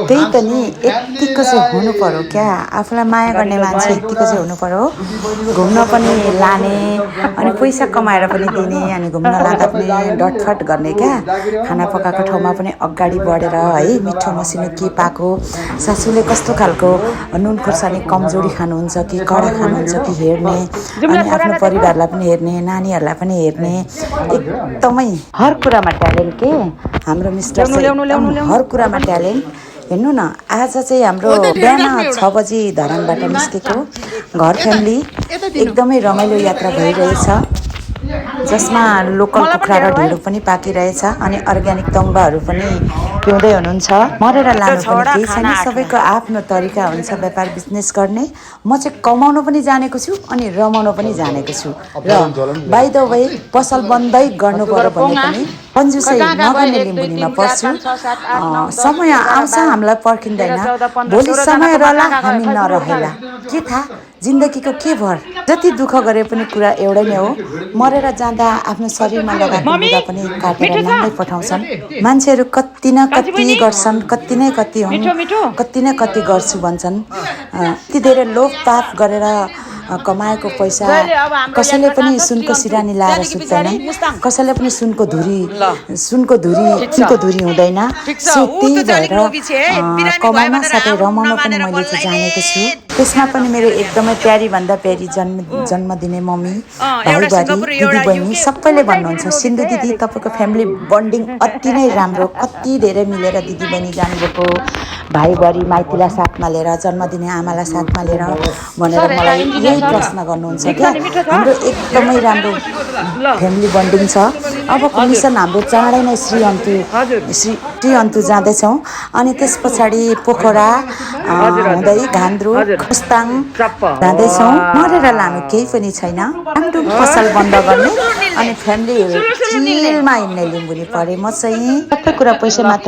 त्यही त नि यतिको चाहिँ हुनु पर्यो क्या आफूलाई माया गर्ने मान्छे यतिको चाहिँ हुनु पर्यो घुम्न पनि लाने अनि पैसा कमाएर पनि दिने अनि घुम्न लाँदा पनि डटफट गर्ने क्या खाना पकाएको ठाउँमा पनि अगाडि बढेर है मिठो मसिनो के पाएको सासूले कस्तो खालको नुन खोर्सानी कमजोरी खानुहुन्छ कि कडा खानुहुन्छ कि हेर्ने अनि आफ्नो परिवारलाई पनि हेर्ने नानीहरूलाई पनि हेर्ने एकदमै हर कुरामा ट्यालेन्ट के हाम्रो मिस्टर चाहिँ हर कुरामा ट्यालेन्ट हेर्नु न आज चाहिँ हाम्रो बिहान 6 बजी धरानबाट निस्केको घर फ्यामिली एकदमै रमाइलो यात्रा भइरहेछ जसमा लोकल कुखुरा र ढिँडो पनि पाकिरहेछ अनि अर्ग्यानिक तङ्बाहरू पनि पिउँदै हुनुहुन्छ मरेर लानु पनि केही छैन सबैको आफ्नो तरिका हुन्छ व्यापार बिजनेस गर्ने म चाहिँ कमाउन पनि जानेको छु अनि रमाउन पनि जानेको छु र बाइ द वे पसल बन्दै गर्नु पर्यो भने पनि कन्जुसै नगर्ने लिम्बुनीमा पर्छु समय आउँछ हामीलाई पर्खिँदैन भोलि समय रहला हामी नरहेला के थाहा जिन्दगीको के भर जति दुःख गरे पनि कुरा एउटै नै हो मरेर जाँदा आफ्नो शरीरमा लगाएको लुगा पनि काटेर नाङ्गै पठाउँछन् मान्छेहरू कति न कति गर्छन् कति नै कति हुन् कति न कति गर्छु भन्छन् यति धेरै लोभपाप गरेर कमाएको पैसा कसैले पनि सुनको सिरानी लाएर सुत्दैनन् कसैले पनि सुनको धुरी हुँदैन सो त्यही भएर कमाउन साथै रमाउन पनि मैले चाहिँ जानेको छु त्यसमा पनि मेरो एकदमै प्यारी भन्दा प्यारी जन्म दिने मम्मी भाइबुहारी दिदी बहिनी सबैले भन्नुहुन्छ सिन्धु दिदी तपाईँको फ्यामिली बन्डिङ अति नै राम्रो कति धेरै मिलेर दिदी बहिनी जानुभएको भाइबुहारी माइतीलाई साथमा लिएर जन्म दिने आमालाई साथमा लिएर भनेर मलाई यही प्रश्न गर्नुहुन्छ क्या हाम्रो एकदमै राम्रो फ्यामिली बन्डिङ छ अबको मिसन हाम्रो चाँडै नै श्री अन्तु जाँदैछौँ अनि त्यस पछाडि पोखरा हुँदै घान्द्रु खोस्ताङ जाँदैछौँ मरेर लानु केही पनि छैन राम्रो पसल बन्द गर्ने अनि फ्यामिलीहरू चिलमा हिँड्ने लिम्बुनी परे म चाहिँ सबै कुरा पैसा मात्र